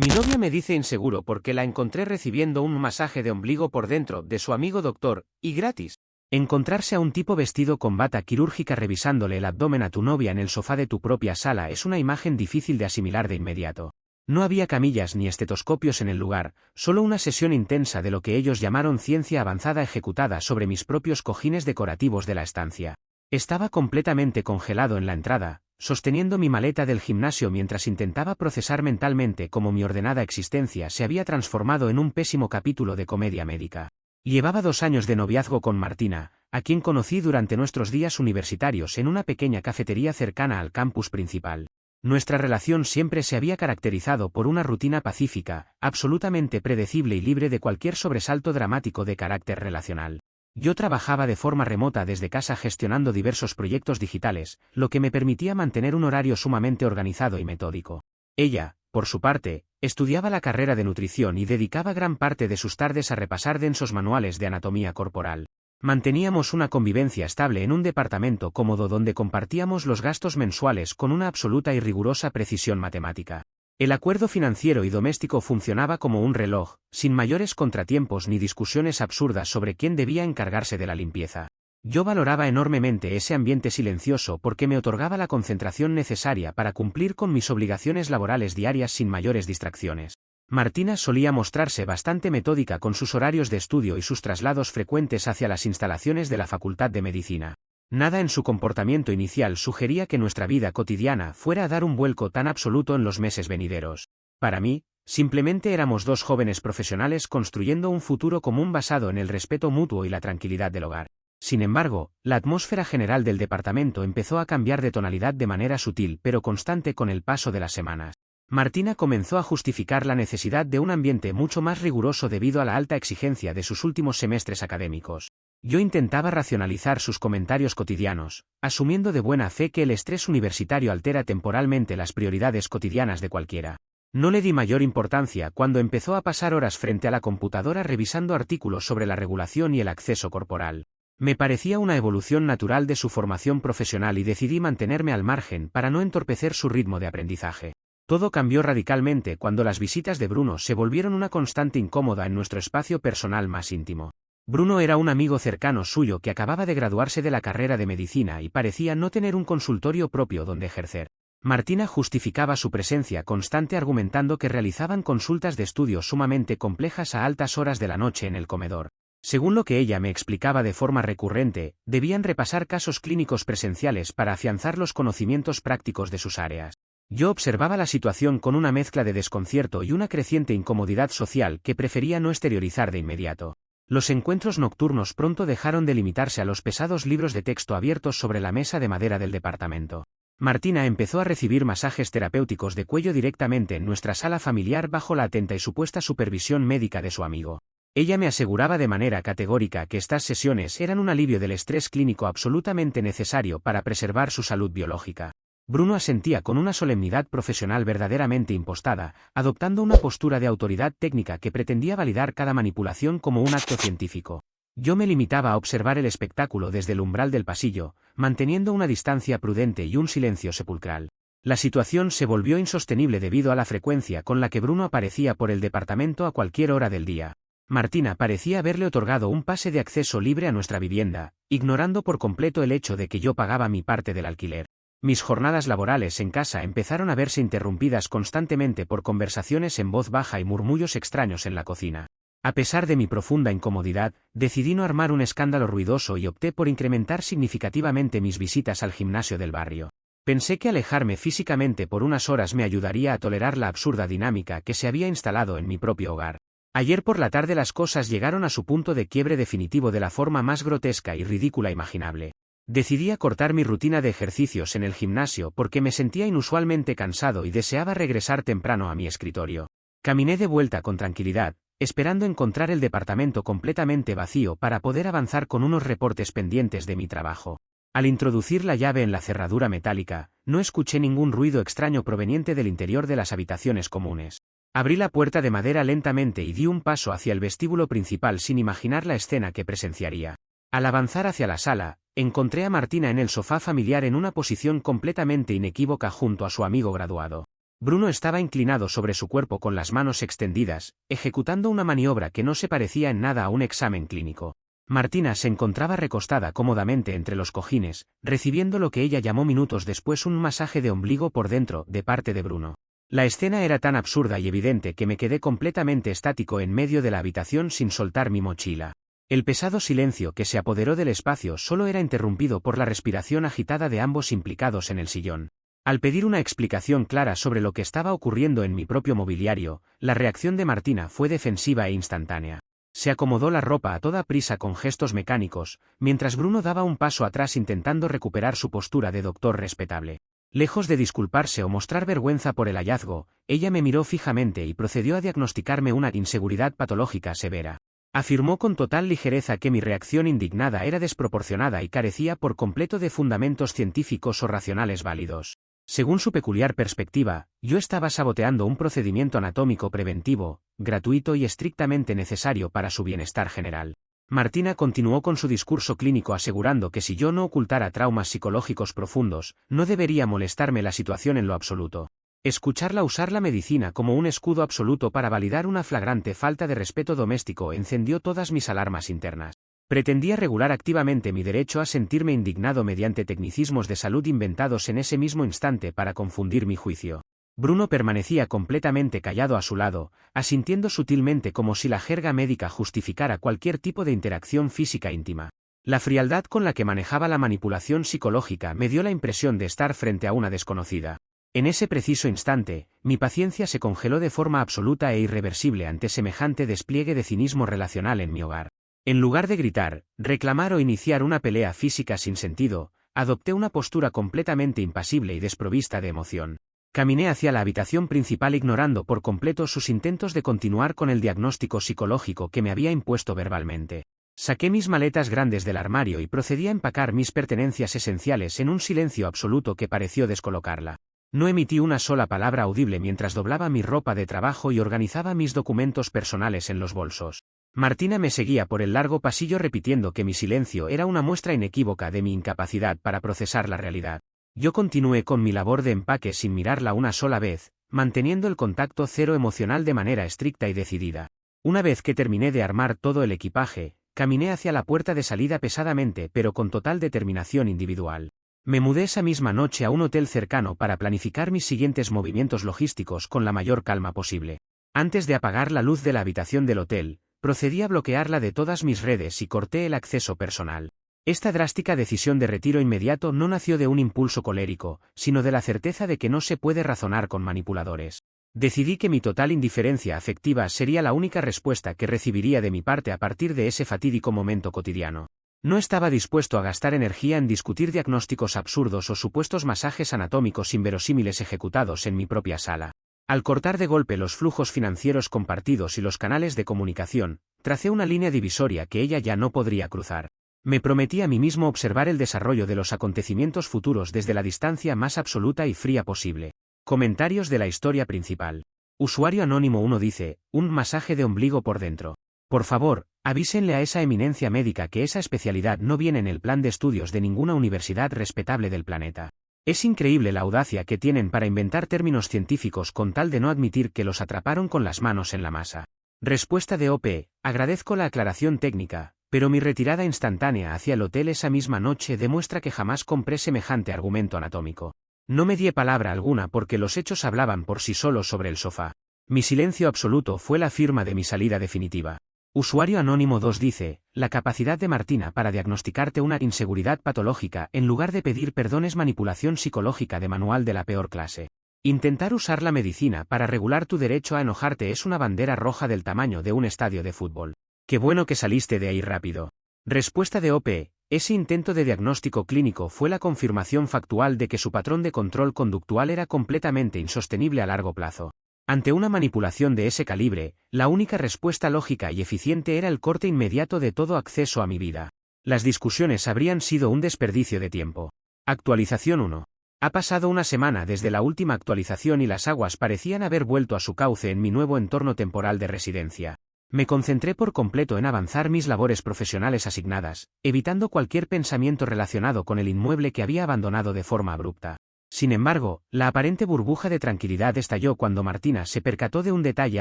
Mi novia me dice inseguro porque la encontré recibiendo un masaje de ombligo por dentro de su amigo doctor, y gratis. Encontrarse a un tipo vestido con bata quirúrgica revisándole el abdomen a tu novia en el sofá de tu propia sala es una imagen difícil de asimilar de inmediato. No había camillas ni estetoscopios en el lugar, solo una sesión intensa de lo que ellos llamaron ciencia avanzada ejecutada sobre mis propios cojines decorativos de la estancia. Estaba completamente congelado en la entrada, sosteniendo mi maleta del gimnasio mientras intentaba procesar mentalmente cómo mi ordenada existencia se había transformado en un pésimo capítulo de comedia médica. Llevaba 2 años de noviazgo con Martina, a quien conocí durante nuestros días universitarios en una pequeña cafetería cercana al campus principal. Nuestra relación siempre se había caracterizado por una rutina pacífica, absolutamente predecible y libre de cualquier sobresalto dramático de carácter relacional. Yo trabajaba de forma remota desde casa gestionando diversos proyectos digitales, lo que me permitía mantener un horario sumamente organizado y metódico. Ella, por su parte, estudiaba la carrera de nutrición y dedicaba gran parte de sus tardes a repasar densos manuales de anatomía corporal. Manteníamos una convivencia estable en un departamento cómodo donde compartíamos los gastos mensuales con una absoluta y rigurosa precisión matemática. El acuerdo financiero y doméstico funcionaba como un reloj, sin mayores contratiempos ni discusiones absurdas sobre quién debía encargarse de la limpieza. Yo valoraba enormemente ese ambiente silencioso porque me otorgaba la concentración necesaria para cumplir con mis obligaciones laborales diarias sin mayores distracciones. Martina solía mostrarse bastante metódica con sus horarios de estudio y sus traslados frecuentes hacia las instalaciones de la Facultad de Medicina. Nada en su comportamiento inicial sugería que nuestra vida cotidiana fuera a dar un vuelco tan absoluto en los meses venideros. Para mí, simplemente éramos 2 jóvenes profesionales construyendo un futuro común basado en el respeto mutuo y la tranquilidad del hogar. Sin embargo, la atmósfera general del departamento empezó a cambiar de tonalidad de manera sutil pero constante con el paso de las semanas. Martina comenzó a justificar la necesidad de un ambiente mucho más riguroso debido a la alta exigencia de sus últimos semestres académicos. Yo intentaba racionalizar sus comentarios cotidianos, asumiendo de buena fe que el estrés universitario altera temporalmente las prioridades cotidianas de cualquiera. No le di mayor importancia cuando empezó a pasar horas frente a la computadora revisando artículos sobre la regulación y el acceso corporal. Me parecía una evolución natural de su formación profesional y decidí mantenerme al margen para no entorpecer su ritmo de aprendizaje. Todo cambió radicalmente cuando las visitas de Bruno se volvieron una constante incómoda en nuestro espacio personal más íntimo. Bruno era un amigo cercano suyo que acababa de graduarse de la carrera de medicina y parecía no tener un consultorio propio donde ejercer. Martina justificaba su presencia constante argumentando que realizaban consultas de estudio sumamente complejas a altas horas de la noche en el comedor. Según lo que ella me explicaba de forma recurrente, debían repasar casos clínicos presenciales para afianzar los conocimientos prácticos de sus áreas. Yo observaba la situación con una mezcla de desconcierto y una creciente incomodidad social que prefería no exteriorizar de inmediato. Los encuentros nocturnos pronto dejaron de limitarse a los pesados libros de texto abiertos sobre la mesa de madera del departamento. Martina empezó a recibir masajes terapéuticos de cuello directamente en nuestra sala familiar bajo la atenta y supuesta supervisión médica de su amigo. Ella me aseguraba de manera categórica que estas sesiones eran un alivio del estrés clínico absolutamente necesario para preservar su salud biológica. Bruno asentía con una solemnidad profesional verdaderamente impostada, adoptando una postura de autoridad técnica que pretendía validar cada manipulación como un acto científico. Yo me limitaba a observar el espectáculo desde el umbral del pasillo, manteniendo una distancia prudente y un silencio sepulcral. La situación se volvió insostenible debido a la frecuencia con la que Bruno aparecía por el departamento a cualquier hora del día. Martina parecía haberle otorgado un pase de acceso libre a nuestra vivienda, ignorando por completo el hecho de que yo pagaba mi parte del alquiler. Mis jornadas laborales en casa empezaron a verse interrumpidas constantemente por conversaciones en voz baja y murmullos extraños en la cocina. A pesar de mi profunda incomodidad, decidí no armar un escándalo ruidoso y opté por incrementar significativamente mis visitas al gimnasio del barrio. Pensé que alejarme físicamente por unas horas me ayudaría a tolerar la absurda dinámica que se había instalado en mi propio hogar. Ayer por la tarde las cosas llegaron a su punto de quiebre definitivo de la forma más grotesca y ridícula imaginable. Decidí acortar mi rutina de ejercicios en el gimnasio porque me sentía inusualmente cansado y deseaba regresar temprano a mi escritorio. Caminé de vuelta con tranquilidad, esperando encontrar el departamento completamente vacío para poder avanzar con unos reportes pendientes de mi trabajo. Al introducir la llave en la cerradura metálica, no escuché ningún ruido extraño proveniente del interior de las habitaciones comunes. Abrí la puerta de madera lentamente y di un paso hacia el vestíbulo principal sin imaginar la escena que presenciaría. Al avanzar hacia la sala, encontré a Martina en el sofá familiar en una posición completamente inequívoca junto a su amigo graduado. Bruno estaba inclinado sobre su cuerpo con las manos extendidas, ejecutando una maniobra que no se parecía en nada a un examen clínico. Martina se encontraba recostada cómodamente entre los cojines, recibiendo lo que ella llamó minutos después un masaje de ombligo por dentro, de parte de Bruno. La escena era tan absurda y evidente que me quedé completamente estático en medio de la habitación sin soltar mi mochila. El pesado silencio que se apoderó del espacio solo era interrumpido por la respiración agitada de ambos implicados en el sillón. Al pedir una explicación clara sobre lo que estaba ocurriendo en mi propio mobiliario, la reacción de Martina fue defensiva e instantánea. Se acomodó la ropa a toda prisa con gestos mecánicos, mientras Bruno daba un paso atrás intentando recuperar su postura de doctor respetable. Lejos de disculparse o mostrar vergüenza por el hallazgo, ella me miró fijamente y procedió a diagnosticarme una inseguridad patológica severa. Afirmó con total ligereza que mi reacción indignada era desproporcionada y carecía por completo de fundamentos científicos o racionales válidos. Según su peculiar perspectiva, yo estaba saboteando un procedimiento anatómico preventivo, gratuito y estrictamente necesario para su bienestar general. Martina continuó con su discurso clínico asegurando que si yo no ocultara traumas psicológicos profundos, no debería molestarme la situación en lo absoluto. Escucharla usar la medicina como un escudo absoluto para validar una flagrante falta de respeto doméstico encendió todas mis alarmas internas. Pretendía regular activamente mi derecho a sentirme indignado mediante tecnicismos de salud inventados en ese mismo instante para confundir mi juicio. Bruno permanecía completamente callado a su lado, asintiendo sutilmente como si la jerga médica justificara cualquier tipo de interacción física íntima. La frialdad con la que manejaba la manipulación psicológica me dio la impresión de estar frente a una desconocida. En ese preciso instante, mi paciencia se congeló de forma absoluta e irreversible ante semejante despliegue de cinismo relacional en mi hogar. En lugar de gritar, reclamar o iniciar una pelea física sin sentido, adopté una postura completamente impasible y desprovista de emoción. Caminé hacia la habitación principal ignorando por completo sus intentos de continuar con el diagnóstico psicológico que me había impuesto verbalmente. Saqué mis maletas grandes del armario y procedí a empacar mis pertenencias esenciales en un silencio absoluto que pareció descolocarla. No emití una sola palabra audible mientras doblaba mi ropa de trabajo y organizaba mis documentos personales en los bolsos. Martina me seguía por el largo pasillo repitiendo que mi silencio era una muestra inequívoca de mi incapacidad para procesar la realidad. Yo continué con mi labor de empaque sin mirarla una sola vez, manteniendo el contacto cero emocional de manera estricta y decidida. Una vez que terminé de armar todo el equipaje, caminé hacia la puerta de salida pesadamente pero con total determinación individual. Me mudé esa misma noche a un hotel cercano para planificar mis siguientes movimientos logísticos con la mayor calma posible. Antes de apagar la luz de la habitación del hotel, procedí a bloquearla de todas mis redes y corté el acceso personal. Esta drástica decisión de retiro inmediato no nació de un impulso colérico, sino de la certeza de que no se puede razonar con manipuladores. Decidí que mi total indiferencia afectiva sería la única respuesta que recibiría de mi parte a partir de ese fatídico momento cotidiano. No estaba dispuesto a gastar energía en discutir diagnósticos absurdos o supuestos masajes anatómicos inverosímiles ejecutados en mi propia sala. Al cortar de golpe los flujos financieros compartidos y los canales de comunicación, tracé una línea divisoria que ella ya no podría cruzar. Me prometí a mí mismo observar el desarrollo de los acontecimientos futuros desde la distancia más absoluta y fría posible. Comentarios de la historia principal. Usuario anónimo 1 dice, un masaje de ombligo por dentro. Por favor, avísenle a esa eminencia médica que esa especialidad no viene en el plan de estudios de ninguna universidad respetable del planeta. Es increíble la audacia que tienen para inventar términos científicos con tal de no admitir que los atraparon con las manos en la masa. Respuesta de OP, agradezco la aclaración técnica, pero mi retirada instantánea hacia el hotel esa misma noche demuestra que jamás compré semejante argumento anatómico. No me di palabra alguna porque los hechos hablaban por sí solos sobre el sofá. Mi silencio absoluto fue la firma de mi salida definitiva. Usuario anónimo 2 dice, la capacidad de Martina para diagnosticarte una inseguridad patológica en lugar de pedir perdón es manipulación psicológica de manual de la peor clase. Intentar usar la medicina para regular tu derecho a enojarte es una bandera roja del tamaño de un estadio de fútbol. Qué bueno que saliste de ahí rápido. Respuesta de OP, ese intento de diagnóstico clínico fue la confirmación factual de que su patrón de control conductual era completamente insostenible a largo plazo. Ante una manipulación de ese calibre, la única respuesta lógica y eficiente era el corte inmediato de todo acceso a mi vida. Las discusiones habrían sido un desperdicio de tiempo. Actualización 1. Ha pasado una semana desde la última actualización y las aguas parecían haber vuelto a su cauce en mi nuevo entorno temporal de residencia. Me concentré por completo en avanzar mis labores profesionales asignadas, evitando cualquier pensamiento relacionado con el inmueble que había abandonado de forma abrupta. Sin embargo, la aparente burbuja de tranquilidad estalló cuando Martina se percató de un detalle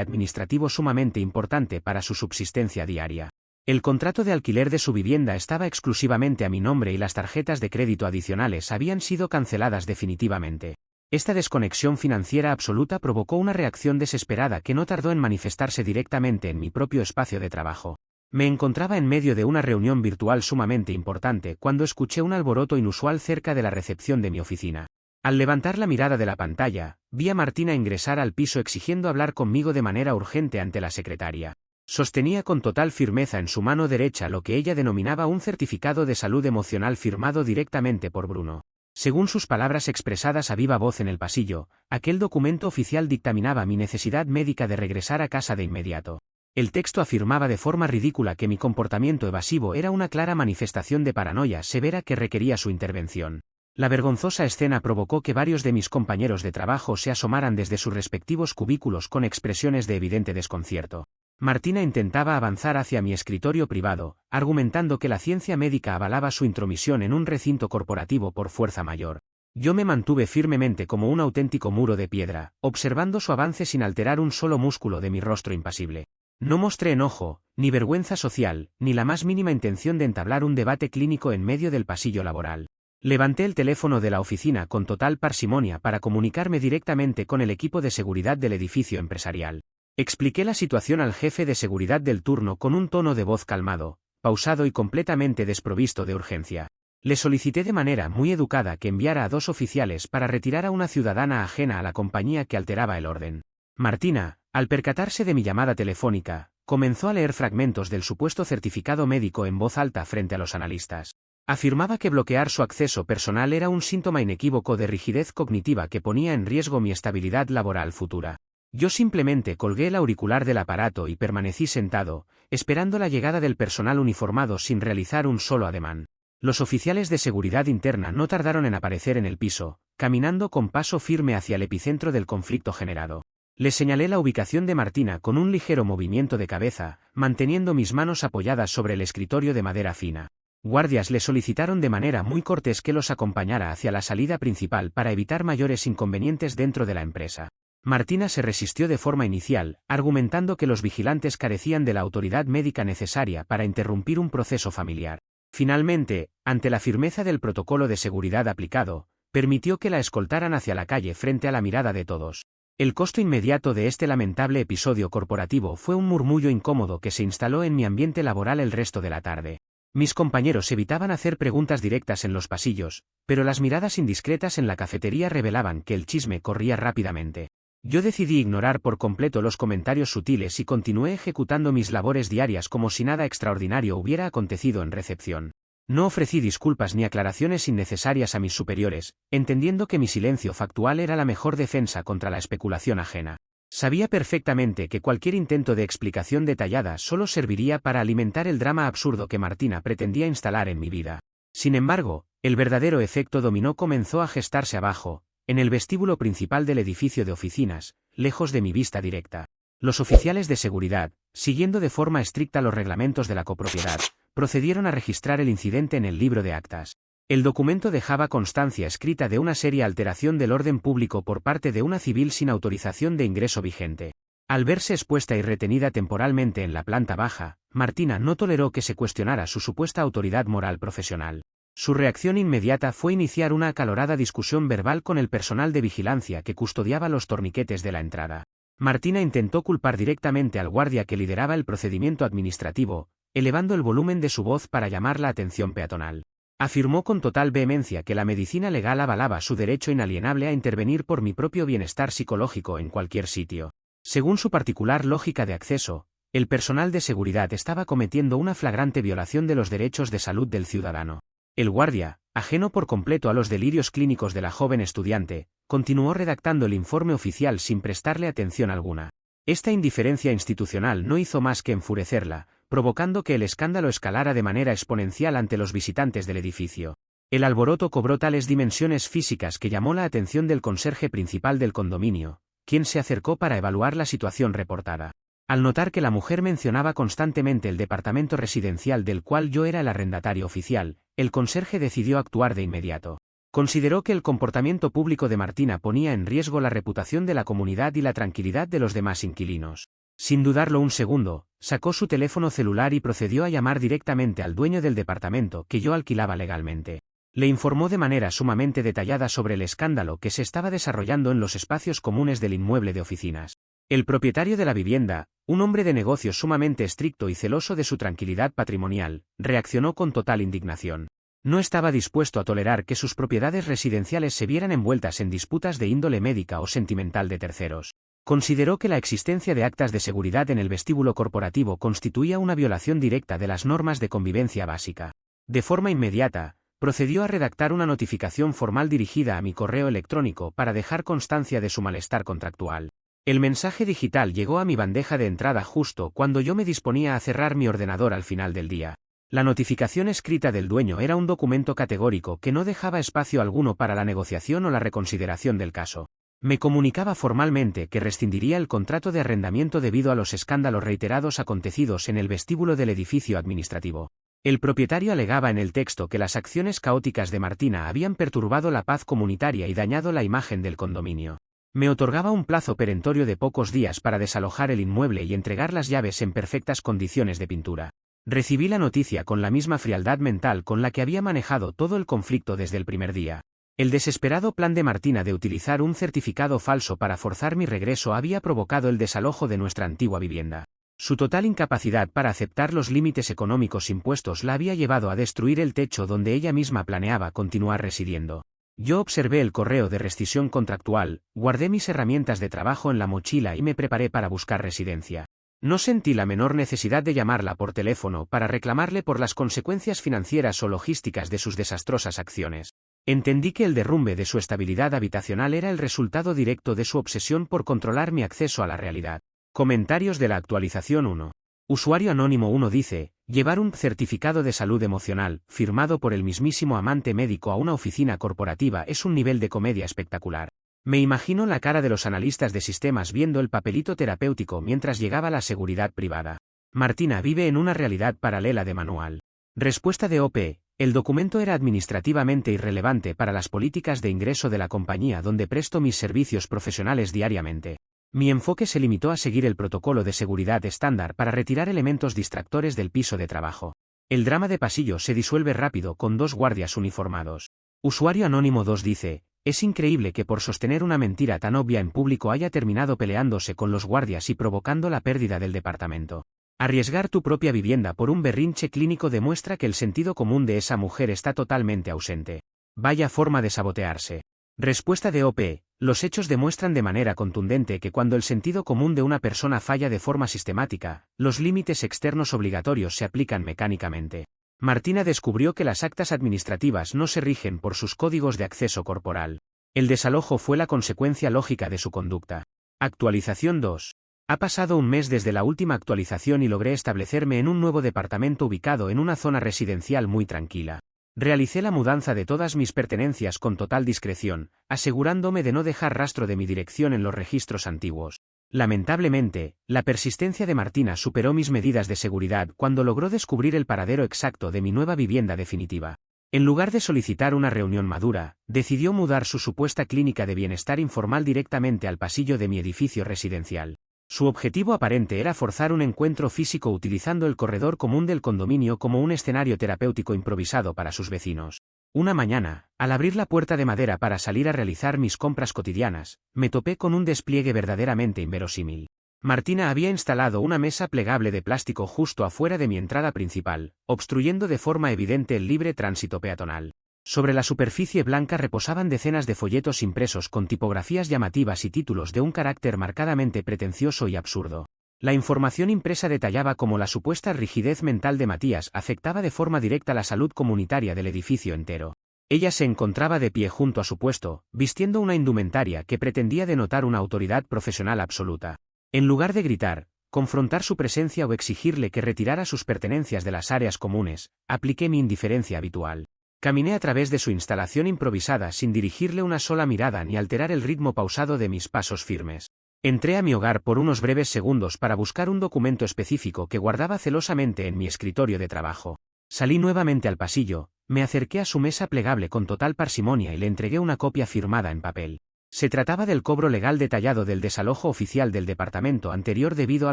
administrativo sumamente importante para su subsistencia diaria. El contrato de alquiler de su vivienda estaba exclusivamente a mi nombre y las tarjetas de crédito adicionales habían sido canceladas definitivamente. Esta desconexión financiera absoluta provocó una reacción desesperada que no tardó en manifestarse directamente en mi propio espacio de trabajo. Me encontraba en medio de una reunión virtual sumamente importante cuando escuché un alboroto inusual cerca de la recepción de mi oficina. Al levantar la mirada de la pantalla, vi a Martina ingresar al piso exigiendo hablar conmigo de manera urgente ante la secretaria. Sostenía con total firmeza en su mano derecha lo que ella denominaba un certificado de salud emocional firmado directamente por Bruno. Según sus palabras expresadas a viva voz en el pasillo, aquel documento oficial dictaminaba mi necesidad médica de regresar a casa de inmediato. El texto afirmaba de forma ridícula que mi comportamiento evasivo era una clara manifestación de paranoia severa que requería su intervención. La vergonzosa escena provocó que varios de mis compañeros de trabajo se asomaran desde sus respectivos cubículos con expresiones de evidente desconcierto. Martina intentaba avanzar hacia mi escritorio privado, argumentando que la ciencia médica avalaba su intromisión en un recinto corporativo por fuerza mayor. Yo me mantuve firmemente como un auténtico muro de piedra, observando su avance sin alterar un solo músculo de mi rostro impasible. No mostré enojo, ni vergüenza social, ni la más mínima intención de entablar un debate clínico en medio del pasillo laboral. Levanté el teléfono de la oficina con total parsimonia para comunicarme directamente con el equipo de seguridad del edificio empresarial. Expliqué la situación al jefe de seguridad del turno con un tono de voz calmado, pausado y completamente desprovisto de urgencia. Le solicité de manera muy educada que enviara a 2 oficiales para retirar a una ciudadana ajena a la compañía que alteraba el orden. Martina, al percatarse de mi llamada telefónica, comenzó a leer fragmentos del supuesto certificado médico en voz alta frente a los analistas. Afirmaba que bloquear su acceso personal era un síntoma inequívoco de rigidez cognitiva que ponía en riesgo mi estabilidad laboral futura. Yo simplemente colgué el auricular del aparato y permanecí sentado, esperando la llegada del personal uniformado sin realizar un solo ademán. Los oficiales de seguridad interna no tardaron en aparecer en el piso, caminando con paso firme hacia el epicentro del conflicto generado. Le señalé la ubicación de Martina con un ligero movimiento de cabeza, manteniendo mis manos apoyadas sobre el escritorio de madera fina. Guardias le solicitaron de manera muy cortés que los acompañara hacia la salida principal para evitar mayores inconvenientes dentro de la empresa. Martina se resistió de forma inicial, argumentando que los vigilantes carecían de la autoridad médica necesaria para interrumpir un proceso familiar. Finalmente, ante la firmeza del protocolo de seguridad aplicado, permitió que la escoltaran hacia la calle frente a la mirada de todos. El costo inmediato de este lamentable episodio corporativo fue un murmullo incómodo que se instaló en mi ambiente laboral el resto de la tarde. Mis compañeros evitaban hacer preguntas directas en los pasillos, pero las miradas indiscretas en la cafetería revelaban que el chisme corría rápidamente. Yo decidí ignorar por completo los comentarios sutiles y continué ejecutando mis labores diarias como si nada extraordinario hubiera acontecido en recepción. No ofrecí disculpas ni aclaraciones innecesarias a mis superiores, entendiendo que mi silencio factual era la mejor defensa contra la especulación ajena. Sabía perfectamente que cualquier intento de explicación detallada solo serviría para alimentar el drama absurdo que Martina pretendía instalar en mi vida. Sin embargo, el verdadero efecto dominó comenzó a gestarse abajo, en el vestíbulo principal del edificio de oficinas, lejos de mi vista directa. Los oficiales de seguridad, siguiendo de forma estricta los reglamentos de la copropiedad, procedieron a registrar el incidente en el libro de actas. El documento dejaba constancia escrita de una seria alteración del orden público por parte de una civil sin autorización de ingreso vigente. Al verse expuesta y retenida temporalmente en la planta baja, Martina no toleró que se cuestionara su supuesta autoridad moral profesional. Su reacción inmediata fue iniciar una acalorada discusión verbal con el personal de vigilancia que custodiaba los torniquetes de la entrada. Martina intentó culpar directamente al guardia que lideraba el procedimiento administrativo, elevando el volumen de su voz para llamar la atención peatonal. Afirmó con total vehemencia que la medicina legal avalaba su derecho inalienable a intervenir por mi propio bienestar psicológico en cualquier sitio. Según su particular lógica de acceso, el personal de seguridad estaba cometiendo una flagrante violación de los derechos de salud del ciudadano. El guardia, ajeno por completo a los delirios clínicos de la joven estudiante, continuó redactando el informe oficial sin prestarle atención alguna. Esta indiferencia institucional no hizo más que enfurecerla, provocando que el escándalo escalara de manera exponencial ante los visitantes del edificio. El alboroto cobró tales dimensiones físicas que llamó la atención del conserje principal del condominio, quien se acercó para evaluar la situación reportada. Al notar que la mujer mencionaba constantemente el departamento residencial del cual yo era el arrendatario oficial, el conserje decidió actuar de inmediato. Consideró que el comportamiento público de Martina ponía en riesgo la reputación de la comunidad y la tranquilidad de los demás inquilinos. Sin dudarlo un segundo, sacó su teléfono celular y procedió a llamar directamente al dueño del departamento que yo alquilaba legalmente. Le informó de manera sumamente detallada sobre el escándalo que se estaba desarrollando en los espacios comunes del inmueble de oficinas. El propietario de la vivienda, un hombre de negocios sumamente estricto y celoso de su tranquilidad patrimonial, reaccionó con total indignación. No estaba dispuesto a tolerar que sus propiedades residenciales se vieran envueltas en disputas de índole médica o sentimental de terceros. Consideró que la existencia de actas de seguridad en el vestíbulo corporativo constituía una violación directa de las normas de convivencia básica. De forma inmediata, procedió a redactar una notificación formal dirigida a mi correo electrónico para dejar constancia de su malestar contractual. El mensaje digital llegó a mi bandeja de entrada justo cuando yo me disponía a cerrar mi ordenador al final del día. La notificación escrita del dueño era un documento categórico que no dejaba espacio alguno para la negociación o la reconsideración del caso. Me comunicaba formalmente que rescindiría el contrato de arrendamiento debido a los escándalos reiterados acontecidos en el vestíbulo del edificio administrativo. El propietario alegaba en el texto que las acciones caóticas de Martina habían perturbado la paz comunitaria y dañado la imagen del condominio. Me otorgaba un plazo perentorio de pocos días para desalojar el inmueble y entregar las llaves en perfectas condiciones de pintura. Recibí la noticia con la misma frialdad mental con la que había manejado todo el conflicto desde el primer día. El desesperado plan de Martina de utilizar un certificado falso para forzar mi regreso había provocado el desalojo de nuestra antigua vivienda. Su total incapacidad para aceptar los límites económicos impuestos la había llevado a destruir el techo donde ella misma planeaba continuar residiendo. Yo observé el correo de rescisión contractual, guardé mis herramientas de trabajo en la mochila y me preparé para buscar residencia. No sentí la menor necesidad de llamarla por teléfono para reclamarle por las consecuencias financieras o logísticas de sus desastrosas acciones. Entendí que el derrumbe de su estabilidad habitacional era el resultado directo de su obsesión por controlar mi acceso a la realidad. Comentarios de la actualización 1. Usuario anónimo 1 dice, llevar un certificado de salud emocional, firmado por el mismísimo amante médico a una oficina corporativa es un nivel de comedia espectacular. Me imagino la cara de los analistas de sistemas viendo el papelito terapéutico mientras llegaba la seguridad privada. Martina vive en una realidad paralela de manual. Respuesta de OP. El documento era administrativamente irrelevante para las políticas de ingreso de la compañía donde presto mis servicios profesionales diariamente. Mi enfoque se limitó a seguir el protocolo de seguridad estándar para retirar elementos distractores del piso de trabajo. El drama de pasillo se disuelve rápido con dos guardias uniformados. Usuario anónimo 2 dice, es increíble que por sostener una mentira tan obvia en público haya terminado peleándose con los guardias y provocando la pérdida del departamento. Arriesgar tu propia vivienda por un berrinche clínico demuestra que el sentido común de esa mujer está totalmente ausente. Vaya forma de sabotearse. Respuesta de OP. Los hechos demuestran de manera contundente que cuando el sentido común de una persona falla de forma sistemática, los límites externos obligatorios se aplican mecánicamente. Martina descubrió que las actas administrativas no se rigen por sus códigos de acceso corporal. El desalojo fue la consecuencia lógica de su conducta. Actualización 2. Ha pasado un mes desde la última actualización y logré establecerme en un nuevo departamento ubicado en una zona residencial muy tranquila. Realicé la mudanza de todas mis pertenencias con total discreción, asegurándome de no dejar rastro de mi dirección en los registros antiguos. Lamentablemente, la persistencia de Martina superó mis medidas de seguridad cuando logró descubrir el paradero exacto de mi nueva vivienda definitiva. En lugar de solicitar una reunión madura, decidió mudar su supuesta clínica de bienestar informal directamente al pasillo de mi edificio residencial. Su objetivo aparente era forzar un encuentro físico utilizando el corredor común del condominio como un escenario terapéutico improvisado para sus vecinos. Una mañana, al abrir la puerta de madera para salir a realizar mis compras cotidianas, me topé con un despliegue verdaderamente inverosímil. Martina había instalado una mesa plegable de plástico justo afuera de mi entrada principal, obstruyendo de forma evidente el libre tránsito peatonal. Sobre la superficie blanca reposaban decenas de folletos impresos con tipografías llamativas y títulos de un carácter marcadamente pretencioso y absurdo. La información impresa detallaba cómo la supuesta rigidez mental de Matías afectaba de forma directa la salud comunitaria del edificio entero. Ella se encontraba de pie junto a su puesto, vistiendo una indumentaria que pretendía denotar una autoridad profesional absoluta. En lugar de gritar, confrontar su presencia o exigirle que retirara sus pertenencias de las áreas comunes, apliqué mi indiferencia habitual. Caminé a través de su instalación improvisada sin dirigirle una sola mirada ni alterar el ritmo pausado de mis pasos firmes. Entré a mi hogar por unos breves segundos para buscar un documento específico que guardaba celosamente en mi escritorio de trabajo. Salí nuevamente al pasillo, Me acerqué a su mesa plegable con total parsimonia y le entregué una copia firmada en papel. Se trataba del cobro legal detallado del desalojo oficial del departamento anterior debido a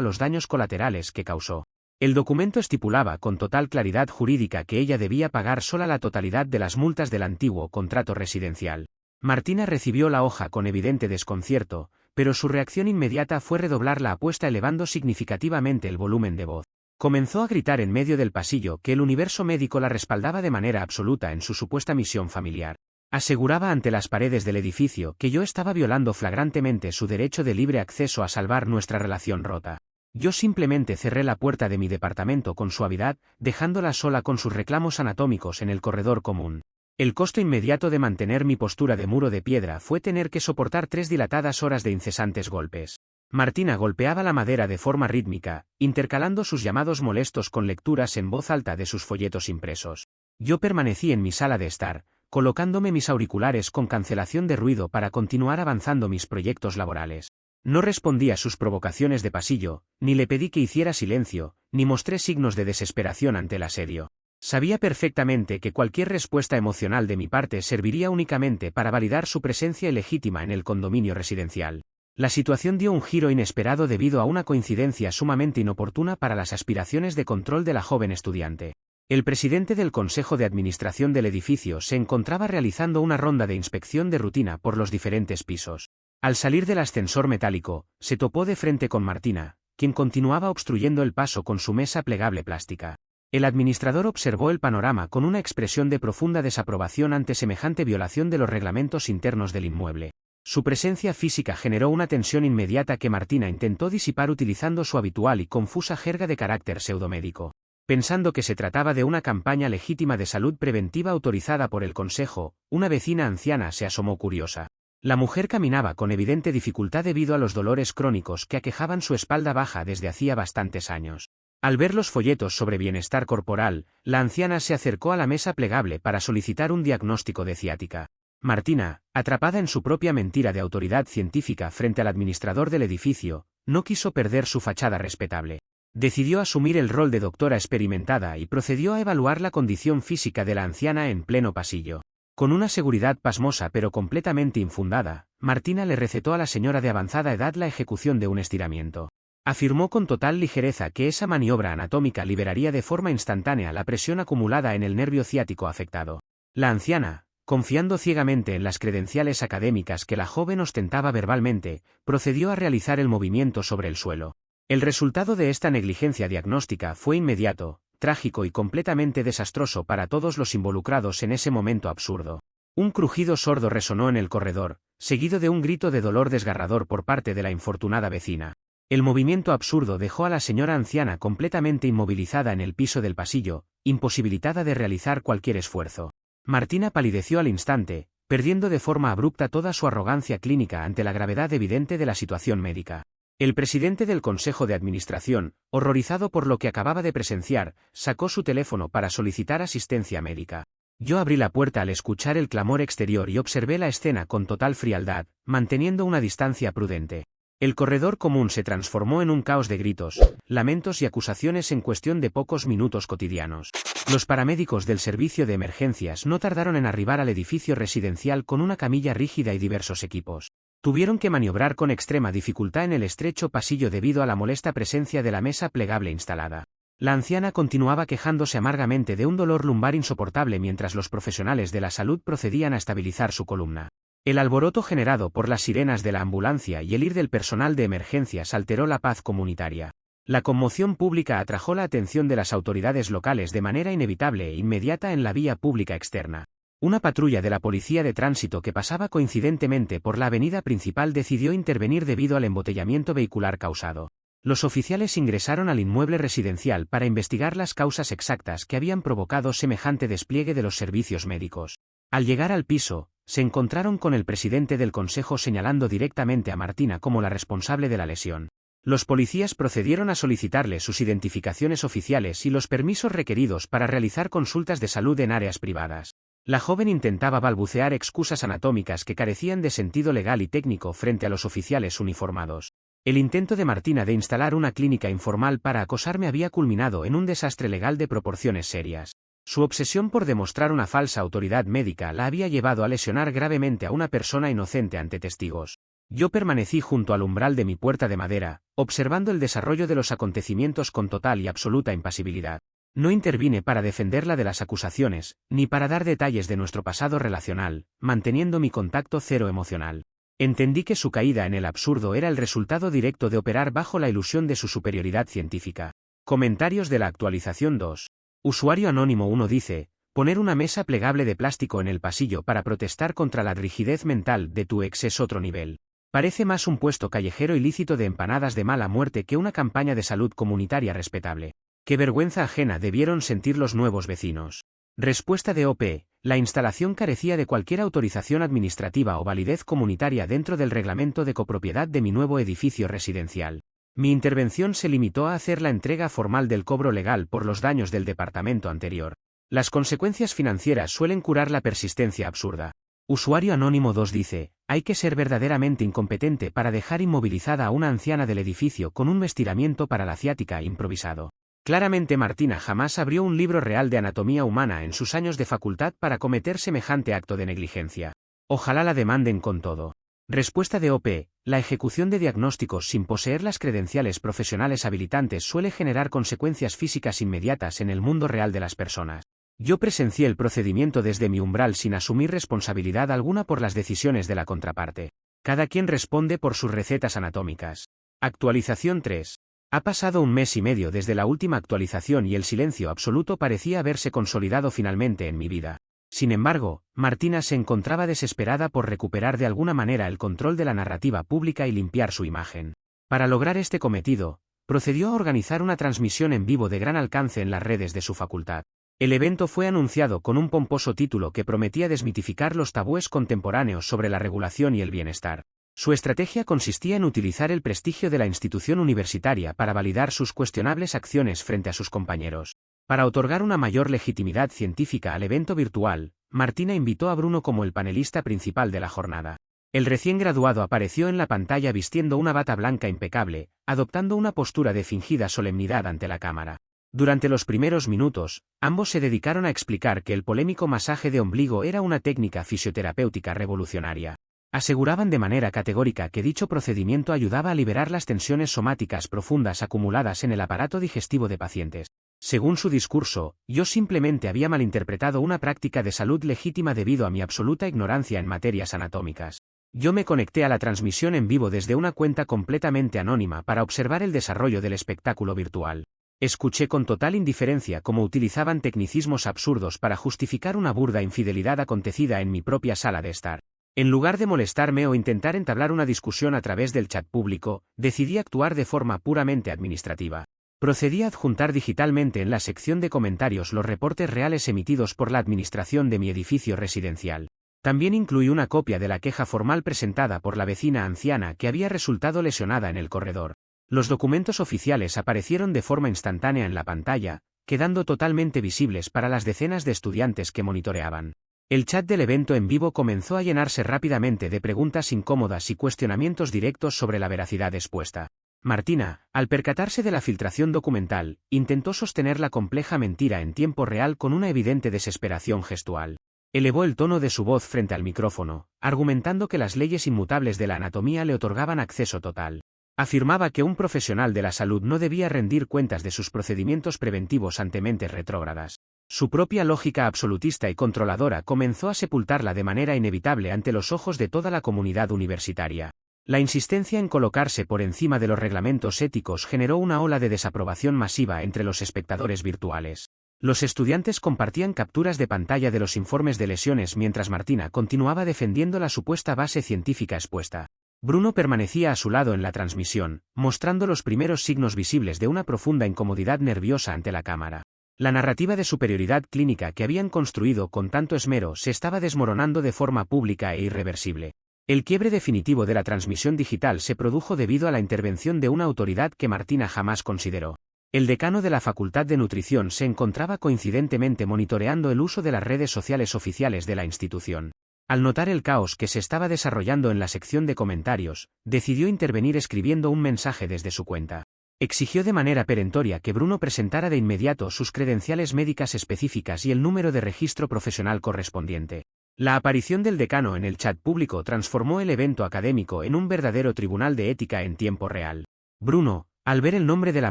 los daños colaterales que causó. El documento estipulaba con total claridad jurídica que ella debía pagar sola la totalidad de las multas del antiguo contrato residencial. Martina recibió la hoja con evidente desconcierto, pero su reacción inmediata fue redoblar la apuesta elevando significativamente el volumen de voz. Comenzó a gritar en medio del pasillo que el universo médico la respaldaba de manera absoluta en su supuesta misión familiar. Aseguraba ante las paredes del edificio que yo estaba violando flagrantemente su derecho de libre acceso a salvar nuestra relación rota. Yo simplemente cerré la puerta de mi departamento con suavidad, dejándola sola con sus reclamos anatómicos en el corredor común. El costo inmediato de mantener mi postura de muro de piedra fue tener que soportar 3 dilatadas horas de incesantes golpes. Martina golpeaba la madera de forma rítmica, intercalando sus llamados molestos con lecturas en voz alta de sus folletos impresos. Yo permanecí en mi sala de estar, colocándome mis auriculares con cancelación de ruido para continuar avanzando mis proyectos laborales. No respondí a sus provocaciones de pasillo, ni le pedí que hiciera silencio, ni mostré signos de desesperación ante el asedio. Sabía perfectamente que cualquier respuesta emocional de mi parte serviría únicamente para validar su presencia ilegítima en el condominio residencial. La situación dio un giro inesperado debido a una coincidencia sumamente inoportuna para las aspiraciones de control de la joven estudiante. El presidente del Consejo de Administración del edificio se encontraba realizando una ronda de inspección de rutina por los diferentes pisos. Al salir del ascensor metálico, se topó de frente con Martina, quien continuaba obstruyendo el paso con su mesa plegable plástica. El administrador observó el panorama con una expresión de profunda desaprobación ante semejante violación de los reglamentos internos del inmueble. Su presencia física generó una tensión inmediata que Martina intentó disipar utilizando su habitual y confusa jerga de carácter pseudomédico. Pensando que se trataba de una campaña legítima de salud preventiva autorizada por el Consejo, una vecina anciana se asomó curiosa. La mujer caminaba con evidente dificultad debido a los dolores crónicos que aquejaban su espalda baja desde hacía bastantes años. Al ver los folletos sobre bienestar corporal, la anciana se acercó a la mesa plegable para solicitar un diagnóstico de ciática. Martina, atrapada en su propia mentira de autoridad científica frente al administrador del edificio, no quiso perder su fachada respetable. Decidió asumir el rol de doctora experimentada y procedió a evaluar la condición física de la anciana en pleno pasillo. Con una seguridad pasmosa pero completamente infundada, Martina le recetó a la señora de avanzada edad la ejecución de un estiramiento. Afirmó con total ligereza que esa maniobra anatómica liberaría de forma instantánea la presión acumulada en el nervio ciático afectado. La anciana, confiando ciegamente en las credenciales académicas que la joven ostentaba verbalmente, procedió a realizar el movimiento sobre el suelo. El resultado de esta negligencia diagnóstica fue inmediato, trágico y completamente desastroso para todos los involucrados en ese momento absurdo. Un crujido sordo resonó en el corredor, seguido de un grito de dolor desgarrador por parte de la infortunada vecina. El movimiento absurdo dejó a la señora anciana completamente inmovilizada en el piso del pasillo, imposibilitada de realizar cualquier esfuerzo. Martina palideció al instante, perdiendo de forma abrupta toda su arrogancia clínica ante la gravedad evidente de la situación médica. El presidente del Consejo de Administración, horrorizado por lo que acababa de presenciar, sacó su teléfono para solicitar asistencia médica. Yo abrí la puerta al escuchar el clamor exterior y observé la escena con total frialdad, manteniendo una distancia prudente. El corredor común se transformó en un caos de gritos, lamentos y acusaciones en cuestión de pocos minutos cotidianos. Los paramédicos del servicio de emergencias no tardaron en arribar al edificio residencial con una camilla rígida y diversos equipos. Tuvieron que maniobrar con extrema dificultad en el estrecho pasillo debido a la molesta presencia de la mesa plegable instalada. La anciana continuaba quejándose amargamente de un dolor lumbar insoportable mientras los profesionales de la salud procedían a estabilizar su columna. El alboroto generado por las sirenas de la ambulancia y el ir del personal de emergencias alteró la paz comunitaria. La conmoción pública atrajo la atención de las autoridades locales de manera inevitable e inmediata en la vía pública externa. Una patrulla de la policía de tránsito que pasaba coincidentemente por la avenida principal decidió intervenir debido al embotellamiento vehicular causado. Los oficiales ingresaron al inmueble residencial para investigar las causas exactas que habían provocado semejante despliegue de los servicios médicos. Al llegar al piso, se encontraron con el presidente del consejo señalando directamente a Martina como la responsable de la lesión. Los policías procedieron a solicitarle sus identificaciones oficiales y los permisos requeridos para realizar consultas de salud en áreas privadas. La joven intentaba balbucear excusas anatómicas que carecían de sentido legal y técnico frente a los oficiales uniformados. El intento de Martina de instalar una clínica informal para acosarme había culminado en un desastre legal de proporciones serias. Su obsesión por demostrar una falsa autoridad médica la había llevado a lesionar gravemente a una persona inocente ante testigos. Yo permanecí junto al umbral de mi puerta de madera, observando el desarrollo de los acontecimientos con total y absoluta impasibilidad. No intervine para defenderla de las acusaciones, ni para dar detalles de nuestro pasado relacional, manteniendo mi contacto cero emocional. Entendí que su caída en el absurdo era el resultado directo de operar bajo la ilusión de su superioridad científica. Comentarios de la actualización 2. Usuario anónimo 1 dice: poner una mesa plegable de plástico en el pasillo para protestar contra la rigidez mental de tu ex es otro nivel. Parece más un puesto callejero ilícito de empanadas de mala muerte que una campaña de salud comunitaria respetable. Qué vergüenza ajena debieron sentir los nuevos vecinos. Respuesta de OP. La instalación carecía de cualquier autorización administrativa o validez comunitaria dentro del reglamento de copropiedad de mi nuevo edificio residencial. Mi intervención se limitó a hacer la entrega formal del cobro legal por los daños del departamento anterior. Las consecuencias financieras suelen curar la persistencia absurda. Usuario anónimo 2 dice: hay que ser verdaderamente incompetente para dejar inmovilizada a una anciana del edificio con un estiramiento para la ciática improvisado. Claramente Martina jamás abrió un libro real de anatomía humana en sus años de facultad para cometer semejante acto de negligencia. Ojalá la demanden con todo. Respuesta de OP. La ejecución de diagnósticos sin poseer las credenciales profesionales habilitantes suele generar consecuencias físicas inmediatas en el mundo real de las personas. Yo presencié el procedimiento desde mi umbral sin asumir responsabilidad alguna por las decisiones de la contraparte. Cada quien responde por sus recetas anatómicas. Actualización 3. Ha pasado un mes y medio desde la última actualización y el silencio absoluto parecía haberse consolidado finalmente en mi vida. Sin embargo, Martina se encontraba desesperada por recuperar de alguna manera el control de la narrativa pública y limpiar su imagen. Para lograr este cometido, procedió a organizar una transmisión en vivo de gran alcance en las redes de su facultad. El evento fue anunciado con un pomposo título que prometía desmitificar los tabúes contemporáneos sobre la regulación y el bienestar. Su estrategia consistía en utilizar el prestigio de la institución universitaria para validar sus cuestionables acciones frente a sus compañeros. Para otorgar una mayor legitimidad científica al evento virtual, Martina invitó a Bruno como el panelista principal de la jornada. El recién graduado apareció en la pantalla vistiendo una bata blanca impecable, adoptando una postura de fingida solemnidad ante la cámara. Durante los primeros minutos, ambos se dedicaron a explicar que el polémico masaje de ombligo era una técnica fisioterapéutica revolucionaria. Aseguraban de manera categórica que dicho procedimiento ayudaba a liberar las tensiones somáticas profundas acumuladas en el aparato digestivo de pacientes. Según su discurso, yo simplemente había malinterpretado una práctica de salud legítima debido a mi absoluta ignorancia en materias anatómicas. Yo me conecté a la transmisión en vivo desde una cuenta completamente anónima para observar el desarrollo del espectáculo virtual. Escuché con total indiferencia cómo utilizaban tecnicismos absurdos para justificar una burda infidelidad acontecida en mi propia sala de estar. En lugar de molestarme o intentar entablar una discusión a través del chat público, decidí actuar de forma puramente administrativa. Procedí a adjuntar digitalmente en la sección de comentarios los reportes reales emitidos por la administración de mi edificio residencial. También incluí una copia de la queja formal presentada por la vecina anciana que había resultado lesionada en el corredor. Los documentos oficiales aparecieron de forma instantánea en la pantalla, quedando totalmente visibles para las decenas de estudiantes que monitoreaban. El chat del evento en vivo comenzó a llenarse rápidamente de preguntas incómodas y cuestionamientos directos sobre la veracidad expuesta. Martina, al percatarse de la filtración documental, intentó sostener la compleja mentira en tiempo real con una evidente desesperación gestual. Elevó el tono de su voz frente al micrófono, argumentando que las leyes inmutables de la anatomía le otorgaban acceso total. Afirmaba que un profesional de la salud no debía rendir cuentas de sus procedimientos preventivos ante mentes retrógradas. Su propia lógica absolutista y controladora comenzó a sepultarla de manera inevitable ante los ojos de toda la comunidad universitaria. La insistencia en colocarse por encima de los reglamentos éticos generó una ola de desaprobación masiva entre los espectadores virtuales. Los estudiantes compartían capturas de pantalla de los informes de lesiones mientras Martina continuaba defendiendo la supuesta base científica expuesta. Bruno permanecía a su lado en la transmisión, mostrando los primeros signos visibles de una profunda incomodidad nerviosa ante la cámara. La narrativa de superioridad clínica que habían construido con tanto esmero se estaba desmoronando de forma pública e irreversible. El quiebre definitivo de la transmisión digital se produjo debido a la intervención de una autoridad que Martina jamás consideró. El decano de la Facultad de Nutrición se encontraba coincidentemente monitoreando el uso de las redes sociales oficiales de la institución. Al notar el caos que se estaba desarrollando en la sección de comentarios, decidió intervenir escribiendo un mensaje desde su cuenta. Exigió de manera perentoria que Bruno presentara de inmediato sus credenciales médicas específicas y el número de registro profesional correspondiente. La aparición del decano en el chat público transformó el evento académico en un verdadero tribunal de ética en tiempo real. Bruno, al ver el nombre de la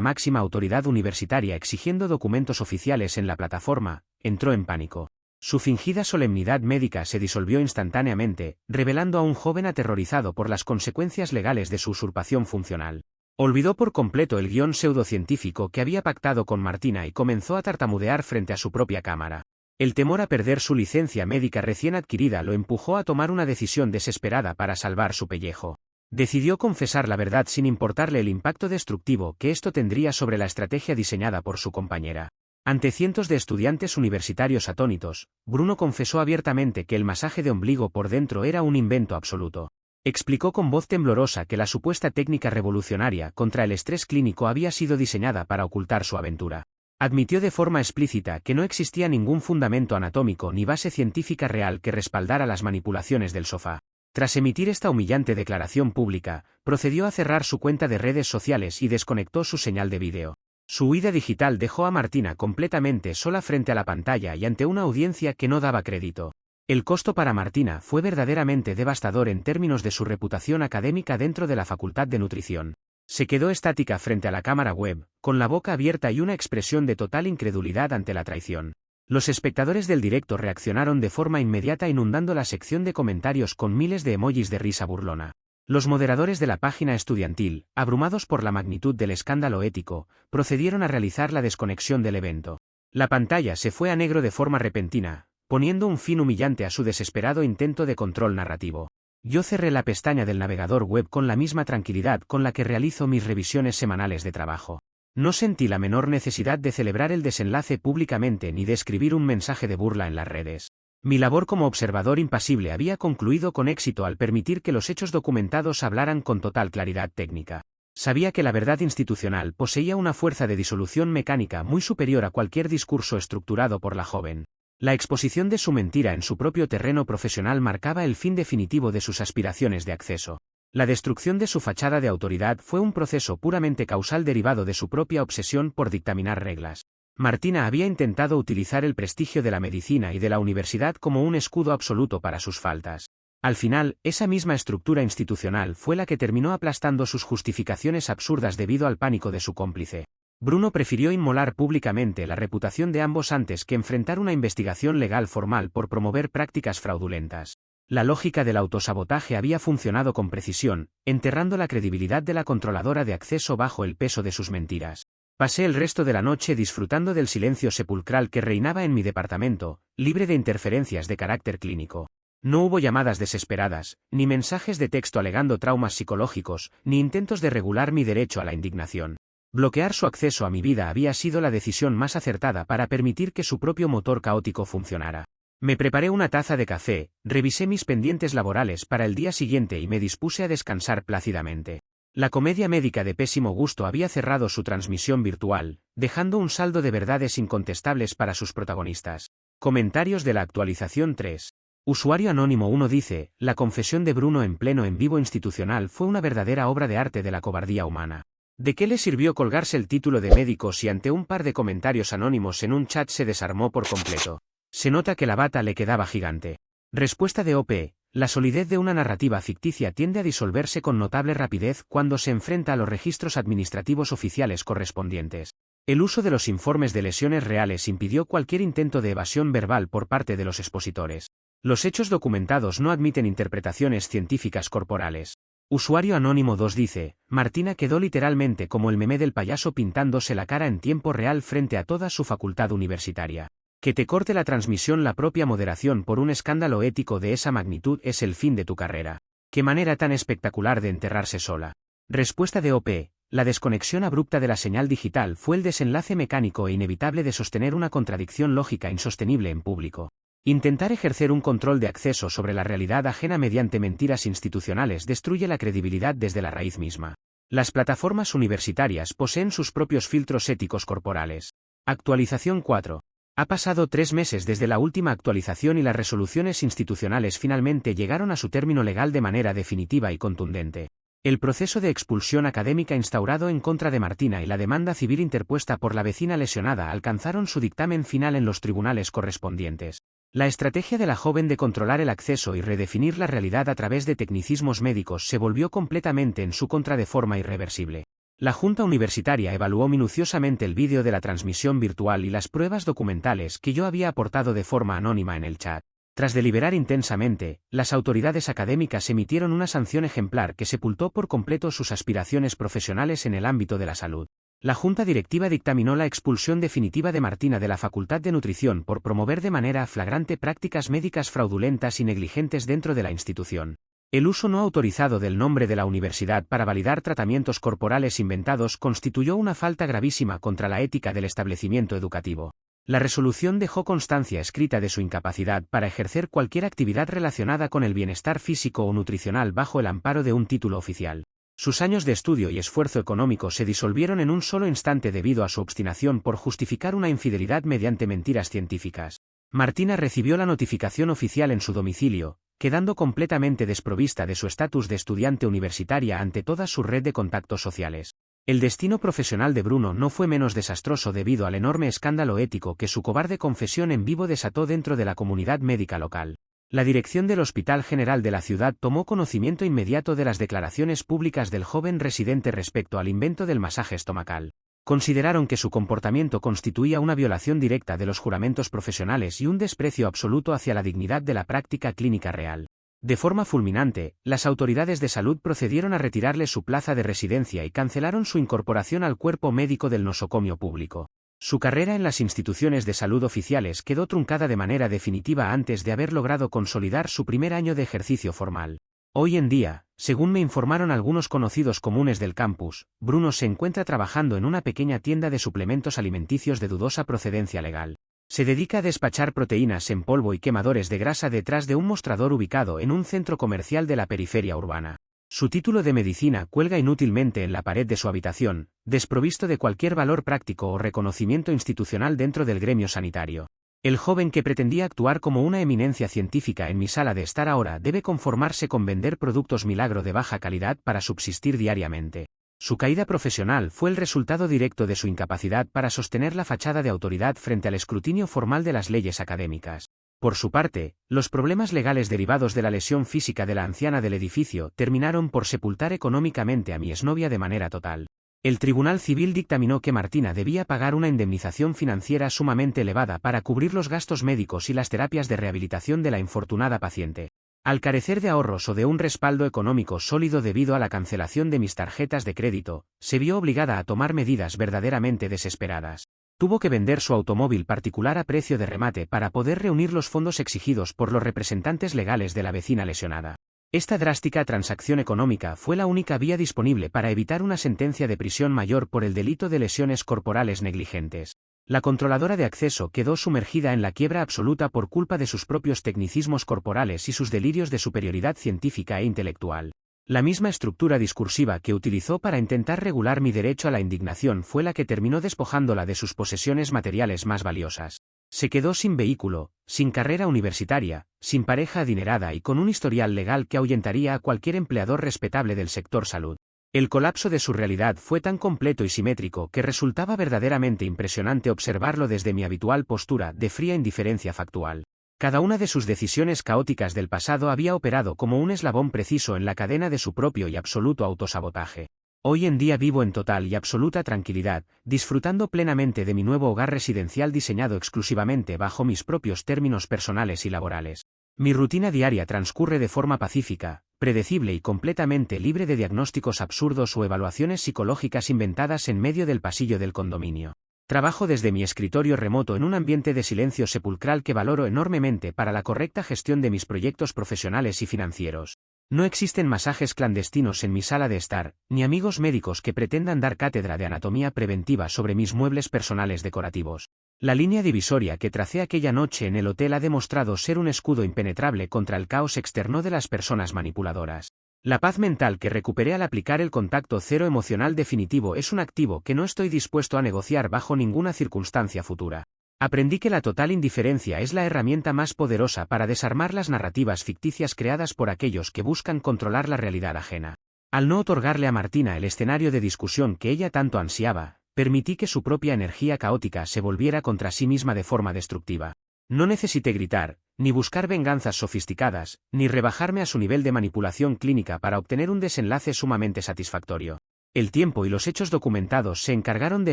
máxima autoridad universitaria exigiendo documentos oficiales en la plataforma, entró en pánico. Su fingida solemnidad médica se disolvió instantáneamente, revelando a un joven aterrorizado por las consecuencias legales de su usurpación funcional. Olvidó por completo el guión pseudocientífico que había pactado con Martina y comenzó a tartamudear frente a su propia cámara. El temor a perder su licencia médica recién adquirida lo empujó a tomar una decisión desesperada para salvar su pellejo. Decidió confesar la verdad sin importarle el impacto destructivo que esto tendría sobre la estrategia diseñada por su compañera. Ante cientos de estudiantes universitarios atónitos, Bruno confesó abiertamente que el masaje de ombligo por dentro era un invento absoluto. Explicó con voz temblorosa que la supuesta técnica revolucionaria contra el estrés clínico había sido diseñada para ocultar su aventura. Admitió de forma explícita que no existía ningún fundamento anatómico ni base científica real que respaldara las manipulaciones del sofá. Tras emitir esta humillante declaración pública, procedió a cerrar su cuenta de redes sociales y desconectó su señal de vídeo. Su huida digital dejó a Martina completamente sola frente a la pantalla y ante una audiencia que no daba crédito. El costo para Martina fue verdaderamente devastador en términos de su reputación académica dentro de la Facultad de Nutrición. Se quedó estática frente a la cámara web, con la boca abierta y una expresión de total incredulidad ante la traición. Los espectadores del directo reaccionaron de forma inmediata inundando la sección de comentarios con miles de emojis de risa burlona. Los moderadores de la página estudiantil, abrumados por la magnitud del escándalo ético, procedieron a realizar la desconexión del evento. La pantalla se fue a negro de forma repentina, poniendo un fin humillante a su desesperado intento de control narrativo. Yo cerré la pestaña del navegador web con la misma tranquilidad con la que realizo mis revisiones semanales de trabajo. No sentí la menor necesidad de celebrar el desenlace públicamente ni de escribir un mensaje de burla en las redes. Mi labor como observador impasible había concluido con éxito al permitir que los hechos documentados hablaran con total claridad técnica. Sabía que la verdad institucional poseía una fuerza de disolución mecánica muy superior a cualquier discurso estructurado por la joven. La exposición de su mentira en su propio terreno profesional marcaba el fin definitivo de sus aspiraciones de acceso. La destrucción de su fachada de autoridad fue un proceso puramente causal derivado de su propia obsesión por dictaminar reglas. Martina había intentado utilizar el prestigio de la medicina y de la universidad como un escudo absoluto para sus faltas. Al final, esa misma estructura institucional fue la que terminó aplastando sus justificaciones absurdas debido al pánico de su cómplice. Bruno prefirió inmolar públicamente la reputación de ambos antes que enfrentar una investigación legal formal por promover prácticas fraudulentas. La lógica del autosabotaje había funcionado con precisión, enterrando la credibilidad de la controladora de acceso bajo el peso de sus mentiras. Pasé el resto de la noche disfrutando del silencio sepulcral que reinaba en mi departamento, libre de interferencias de carácter clínico. No hubo llamadas desesperadas, ni mensajes de texto alegando traumas psicológicos, ni intentos de regular mi derecho a la indignación. Bloquear su acceso a mi vida había sido la decisión más acertada para permitir que su propio motor caótico funcionara. Me preparé una taza de café, revisé mis pendientes laborales para el día siguiente y me dispuse a descansar plácidamente. La comedia médica de pésimo gusto había cerrado su transmisión virtual, dejando un saldo de verdades incontestables para sus protagonistas. Comentarios de la actualización 3. Usuario Anónimo 1 dice, la confesión de Bruno en pleno en vivo institucional fue una verdadera obra de arte de la cobardía humana. ¿De qué le sirvió colgarse el título de médico si ante un par de comentarios anónimos en un chat se desarmó por completo? Se nota que la bata le quedaba gigante. Respuesta de OP. La solidez de una narrativa ficticia tiende a disolverse con notable rapidez cuando se enfrenta a los registros administrativos oficiales correspondientes. El uso de los informes de lesiones reales impidió cualquier intento de evasión verbal por parte de los expositores. Los hechos documentados no admiten interpretaciones científicas corporales. Usuario Anónimo 2 dice, Martina quedó literalmente como el meme del payaso pintándose la cara en tiempo real frente a toda su facultad universitaria. Que te corte la transmisión la propia moderación por un escándalo ético de esa magnitud es el fin de tu carrera. Qué manera tan espectacular de enterrarse sola. Respuesta de OP. La desconexión abrupta de la señal digital fue el desenlace mecánico e inevitable de sostener una contradicción lógica insostenible en público. Intentar ejercer un control de acceso sobre la realidad ajena mediante mentiras institucionales destruye la credibilidad desde la raíz misma. Las plataformas universitarias poseen sus propios filtros éticos corporales. Actualización 4. Ha pasado 3 meses desde la última actualización y las resoluciones institucionales finalmente llegaron a su término legal de manera definitiva y contundente. El proceso de expulsión académica instaurado en contra de Martina y la demanda civil interpuesta por la vecina lesionada alcanzaron su dictamen final en los tribunales correspondientes. La estrategia de la joven de controlar el acceso y redefinir la realidad a través de tecnicismos médicos se volvió completamente en su contra de forma irreversible. La Junta Universitaria evaluó minuciosamente el vídeo de la transmisión virtual y las pruebas documentales que yo había aportado de forma anónima en el chat. Tras deliberar intensamente, las autoridades académicas emitieron una sanción ejemplar que sepultó por completo sus aspiraciones profesionales en el ámbito de la salud. La Junta Directiva dictaminó la expulsión definitiva de Martina de la Facultad de Nutrición por promover de manera flagrante prácticas médicas fraudulentas y negligentes dentro de la institución. El uso no autorizado del nombre de la universidad para validar tratamientos corporales inventados constituyó una falta gravísima contra la ética del establecimiento educativo. La resolución dejó constancia escrita de su incapacidad para ejercer cualquier actividad relacionada con el bienestar físico o nutricional bajo el amparo de un título oficial. Sus años de estudio y esfuerzo económico se disolvieron en un solo instante debido a su obstinación por justificar una infidelidad mediante mentiras científicas. Martina recibió la notificación oficial en su domicilio, quedando completamente desprovista de su estatus de estudiante universitaria ante toda su red de contactos sociales. El destino profesional de Bruno no fue menos desastroso debido al enorme escándalo ético que su cobarde confesión en vivo desató dentro de la comunidad médica local. La dirección del Hospital General de la ciudad tomó conocimiento inmediato de las declaraciones públicas del joven residente respecto al invento del masaje estomacal. Consideraron que su comportamiento constituía una violación directa de los juramentos profesionales y un desprecio absoluto hacia la dignidad de la práctica clínica real. De forma fulminante, las autoridades de salud procedieron a retirarle su plaza de residencia y cancelaron su incorporación al cuerpo médico del nosocomio público. Su carrera en las instituciones de salud oficiales quedó truncada de manera definitiva antes de haber logrado consolidar su primer año de ejercicio formal. Hoy en día, según me informaron algunos conocidos comunes del campus, Bruno se encuentra trabajando en una pequeña tienda de suplementos alimenticios de dudosa procedencia legal. Se dedica a despachar proteínas en polvo y quemadores de grasa detrás de un mostrador ubicado en un centro comercial de la periferia urbana. Su título de medicina cuelga inútilmente en la pared de su habitación, desprovisto de cualquier valor práctico o reconocimiento institucional dentro del gremio sanitario. El joven que pretendía actuar como una eminencia científica en mi sala de estar ahora debe conformarse con vender productos milagro de baja calidad para subsistir diariamente. Su caída profesional fue el resultado directo de su incapacidad para sostener la fachada de autoridad frente al escrutinio formal de las leyes académicas. Por su parte, los problemas legales derivados de la lesión física de la anciana del edificio terminaron por sepultar económicamente a mi exnovia de manera total. El Tribunal Civil dictaminó que Martina debía pagar una indemnización financiera sumamente elevada para cubrir los gastos médicos y las terapias de rehabilitación de la infortunada paciente. Al carecer de ahorros o de un respaldo económico sólido debido a la cancelación de mis tarjetas de crédito, se vio obligada a tomar medidas verdaderamente desesperadas. Tuvo que vender su automóvil particular a precio de remate para poder reunir los fondos exigidos por los representantes legales de la vecina lesionada. Esta drástica transacción económica fue la única vía disponible para evitar una sentencia de prisión mayor por el delito de lesiones corporales negligentes. La controladora de acceso quedó sumergida en la quiebra absoluta por culpa de sus propios tecnicismos corporales y sus delirios de superioridad científica e intelectual. La misma estructura discursiva que utilizó para intentar regular mi derecho a la indignación fue la que terminó despojándola de sus posesiones materiales más valiosas. Se quedó sin vehículo, sin carrera universitaria, sin pareja adinerada y con un historial legal que ahuyentaría a cualquier empleador respetable del sector salud. El colapso de su realidad fue tan completo y simétrico que resultaba verdaderamente impresionante observarlo desde mi habitual postura de fría indiferencia factual. Cada una de sus decisiones caóticas del pasado había operado como un eslabón preciso en la cadena de su propio y absoluto autosabotaje. Hoy en día vivo en total y absoluta tranquilidad, disfrutando plenamente de mi nuevo hogar residencial diseñado exclusivamente bajo mis propios términos personales y laborales. Mi rutina diaria transcurre de forma pacífica, predecible y completamente libre de diagnósticos absurdos o evaluaciones psicológicas inventadas en medio del pasillo del condominio. Trabajo desde mi escritorio remoto en un ambiente de silencio sepulcral que valoro enormemente para la correcta gestión de mis proyectos profesionales y financieros. No existen masajes clandestinos en mi sala de estar, ni amigos médicos que pretendan dar cátedra de anatomía preventiva sobre mis muebles personales decorativos. La línea divisoria que tracé aquella noche en el hotel ha demostrado ser un escudo impenetrable contra el caos externo de las personas manipuladoras. La paz mental que recuperé al aplicar el contacto cero emocional definitivo es un activo que no estoy dispuesto a negociar bajo ninguna circunstancia futura. Aprendí que la total indiferencia es la herramienta más poderosa para desarmar las narrativas ficticias creadas por aquellos que buscan controlar la realidad ajena. Al no otorgarle a Martina el escenario de discusión que ella tanto ansiaba, permití que su propia energía caótica se volviera contra sí misma de forma destructiva. No necesité gritar, ni buscar venganzas sofisticadas, ni rebajarme a su nivel de manipulación clínica para obtener un desenlace sumamente satisfactorio. El tiempo y los hechos documentados se encargaron de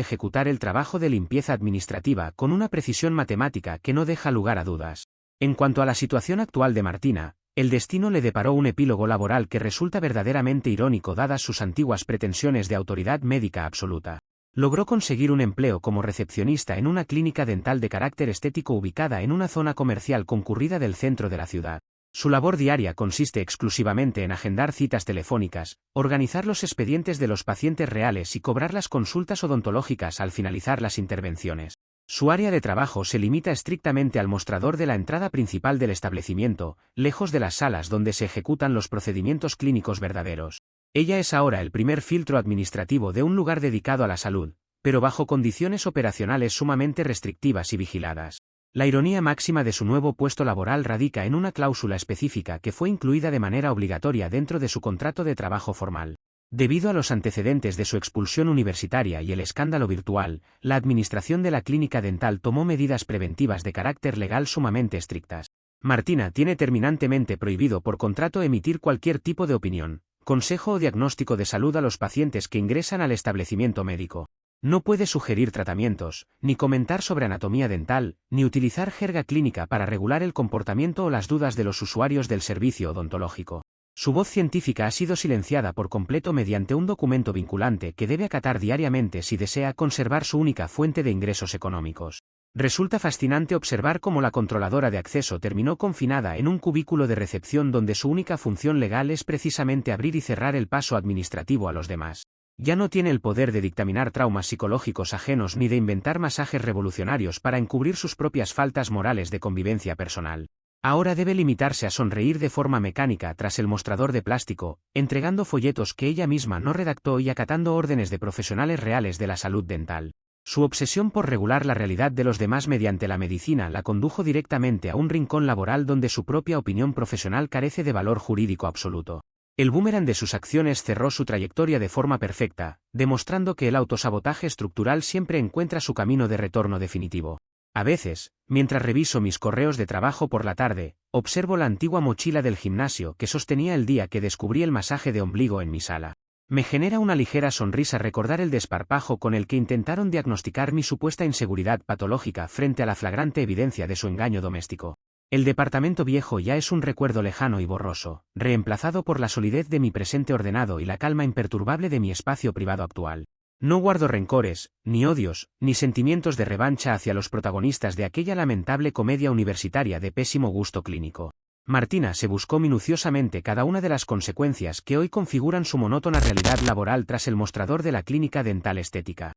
ejecutar el trabajo de limpieza administrativa con una precisión matemática que no deja lugar a dudas. En cuanto a la situación actual de Martina, el destino le deparó un epílogo laboral que resulta verdaderamente irónico dadas sus antiguas pretensiones de autoridad médica absoluta. Logró conseguir un empleo como recepcionista en una clínica dental de carácter estético ubicada en una zona comercial concurrida del centro de la ciudad. Su labor diaria consiste exclusivamente en agendar citas telefónicas, organizar los expedientes de los pacientes reales y cobrar las consultas odontológicas al finalizar las intervenciones. Su área de trabajo se limita estrictamente al mostrador de la entrada principal del establecimiento, lejos de las salas donde se ejecutan los procedimientos clínicos verdaderos. Ella es ahora el primer filtro administrativo de un lugar dedicado a la salud, pero bajo condiciones operacionales sumamente restrictivas y vigiladas. La ironía máxima de su nuevo puesto laboral radica en una cláusula específica que fue incluida de manera obligatoria dentro de su contrato de trabajo formal. Debido a los antecedentes de su expulsión universitaria y el escándalo virtual, la administración de la clínica dental tomó medidas preventivas de carácter legal sumamente estrictas. Martina tiene terminantemente prohibido por contrato emitir cualquier tipo de opinión, consejo o diagnóstico de salud a los pacientes que ingresan al establecimiento médico. No puede sugerir tratamientos, ni comentar sobre anatomía dental, ni utilizar jerga clínica para regular el comportamiento o las dudas de los usuarios del servicio odontológico. Su voz científica ha sido silenciada por completo mediante un documento vinculante que debe acatar diariamente si desea conservar su única fuente de ingresos económicos. Resulta fascinante observar cómo la controladora de acceso terminó confinada en un cubículo de recepción donde su única función legal es precisamente abrir y cerrar el paso administrativo a los demás. Ya no tiene el poder de dictaminar traumas psicológicos ajenos ni de inventar masajes revolucionarios para encubrir sus propias faltas morales de convivencia personal. Ahora debe limitarse a sonreír de forma mecánica tras el mostrador de plástico, entregando folletos que ella misma no redactó y acatando órdenes de profesionales reales de la salud dental. Su obsesión por regular la realidad de los demás mediante la medicina la condujo directamente a un rincón laboral donde su propia opinión profesional carece de valor jurídico absoluto. El boomerang de sus acciones cerró su trayectoria de forma perfecta, demostrando que el autosabotaje estructural siempre encuentra su camino de retorno definitivo. A veces, mientras reviso mis correos de trabajo por la tarde, observo la antigua mochila del gimnasio que sostenía el día que descubrí el masaje de ombligo en mi sala. Me genera una ligera sonrisa recordar el desparpajo con el que intentaron diagnosticar mi supuesta inseguridad patológica frente a la flagrante evidencia de su engaño doméstico. El departamento viejo ya es un recuerdo lejano y borroso, reemplazado por la solidez de mi presente ordenado y la calma imperturbable de mi espacio privado actual. No guardo rencores, ni odios, ni sentimientos de revancha hacia los protagonistas de aquella lamentable comedia universitaria de pésimo gusto clínico. Martina se buscó minuciosamente cada una de las consecuencias que hoy configuran su monótona realidad laboral tras el mostrador de la clínica dental estética.